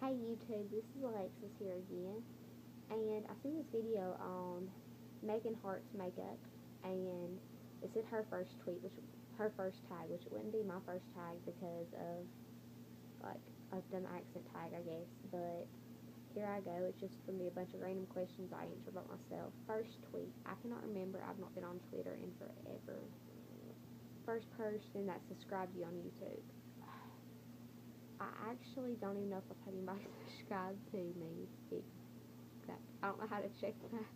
Hey YouTube, this is Alexis here again, and I seen this video on Megan Hart's makeup, and it said her first tweet, which her first tag, which it wouldn't be my first tag because of like I've done the accent tag, I guess. But here I go. It's just gonna be a bunch of random questions I answer about myself. First tweet. I cannot remember. I've not been on Twitter in forever. First person that subscribed to you on YouTube. I actually don't even know if I've had anybody subscribe to me. I don't know how to check that.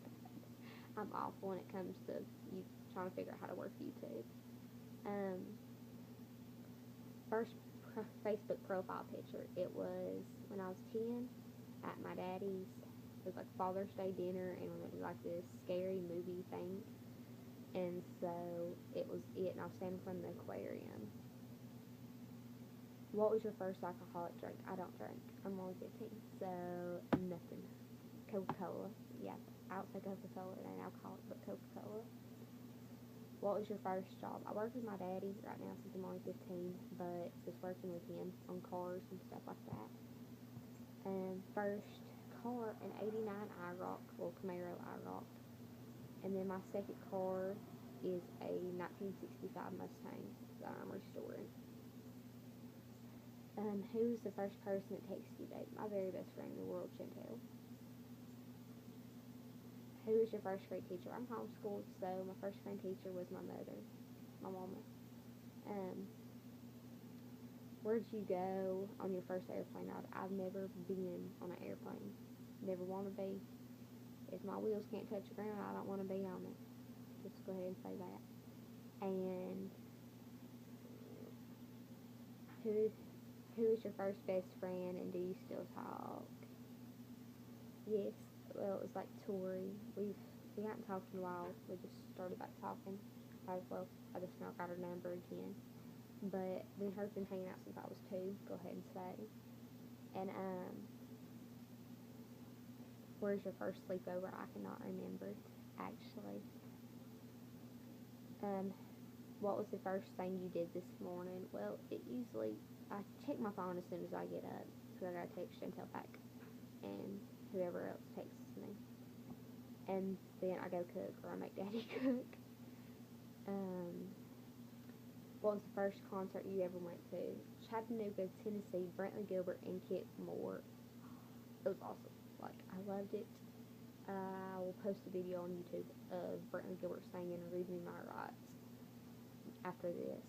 I'm awful when it comes to you trying to figure out how to work YouTube. Um, first Facebook profile picture. It was when I was 10 at my daddy's. It was like Father's Day dinner, and we went to like this scary movie thing. And so it was it, and I was standing in front of the aquarium. What was your first alcoholic drink? I don't drink. I'm only 15, so nothing. Coca-Cola. Yeah, I would say Coca-Cola. It ain't alcoholic, but Coca-Cola. What was your first job? I work with my daddy right now since I'm only 15, but just working with him on cars and stuff like that. First car, an 89 IROC, well, Camaro IROC. And then my second car is a 1965 Mustang that I'm restoring. Who's the first person that texted you, Dave? My very best friend in the world, Chantel. Who was your first grade teacher? I'm homeschooled, so my first grade teacher was my mother, my mama. Um, where'd you go on your first airplane ride? I've never been on an airplane. Never want to be. If my wheels can't touch the ground, I don't want to be on it. Just go ahead and say that. And who who is your first best friend, and do you still talk? Yes. Well, it was like Tori. We hadn't talked in a while. We just started back talking. I just now got her number again. But me and her's been hanging out since I was 2. Go ahead and say. And where's your first sleepover? I cannot remember actually. Um, what was the first thing you did this morning? Well, I check my phone as soon as I get up because I gotta text Chantel back and whoever else texts me, and then I go cook or I make Daddy cook. Um, what was the first concert you ever went to? Chattanooga, Tennessee, Brantley Gilbert, and Kit Moore. It was awesome. Like, I loved it. I will post a video on YouTube of Brantley Gilbert singing Read Me My Rights after this.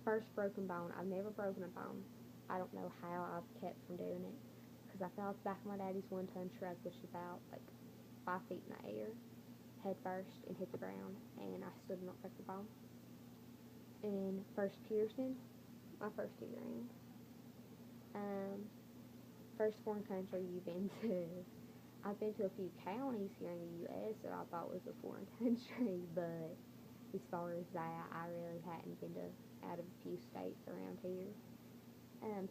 First broken bone. I've never broken a bone. I don't know how I've kept from doing it. Because I fell off the back of my daddy's 1-ton truck, which is about like 5 feet in the air, head first, and hit the ground. And I still did not break the bone. And first piercing, my first earring. First foreign country you've been to. I've been to a few counties here in the U.S. that I thought was a foreign country, but as far as that, I really hadn't been to out of a few states around here.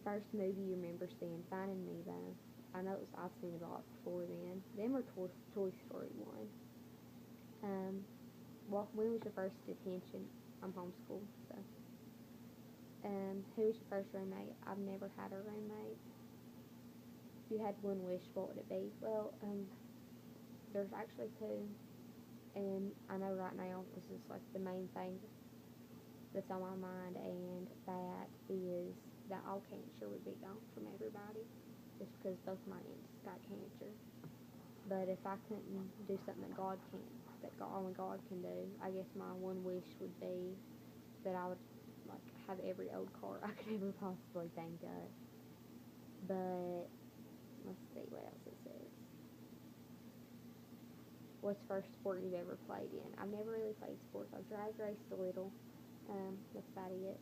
First movie you remember seeing, Finding Nemo. I know I've seen it a lot before then. Them or Toy Story 1. When was your first detention? I'm homeschooled, so. Who was your first roommate? I've never had a roommate. If you had one wish, what would it be? Well, there's actually 2, and I know right now this is like the main thing that's on my mind, and that is that all cancer would be gone from everybody, just because both my aunts got cancer. But if I couldn't do something only God can do, I guess my one wish would be that I would like have every old car I could ever possibly think of. But let's see what else it says. What's the first sport you've ever played in? I've never really played sports. I've drag raced a little. That's about it.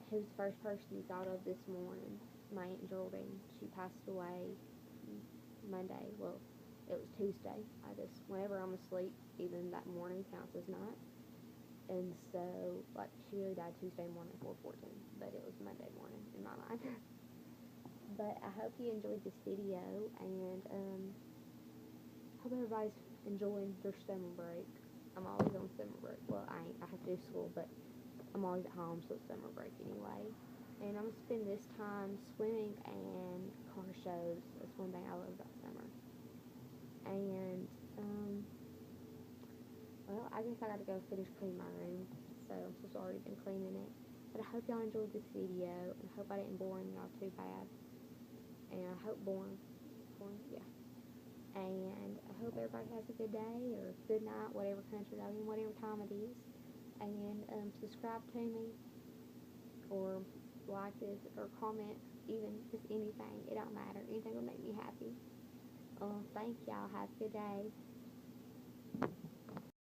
Who's the first person you thought of this morning? My Aunt Jordan. She passed away Monday. Well, it was Tuesday. Whenever I'm asleep, even that morning counts as night. And so, like, she really died Tuesday morning, 4:14, but it was Monday morning in my mind. But I hope you enjoyed this video, and hope everybody's enjoying their summer break. I'm always on summer break. Well, I ain't. I have to do school, but I'm always at home, so it's summer break anyway. And I'm gonna spend this time swimming and car shows. That's one thing I love about summer. And well, I guess I gotta go finish cleaning my room. So I've already been cleaning it. But I hope y'all enjoyed this video, and I hope I didn't bore y'all too bad. And I hope yeah. And I hope everybody has a good day or good night, whatever country y'all in, whatever time it is. And subscribe to me, or like this, or comment, even just anything. It don't matter. Anything will make me happy. Thank y'all. Have a good day.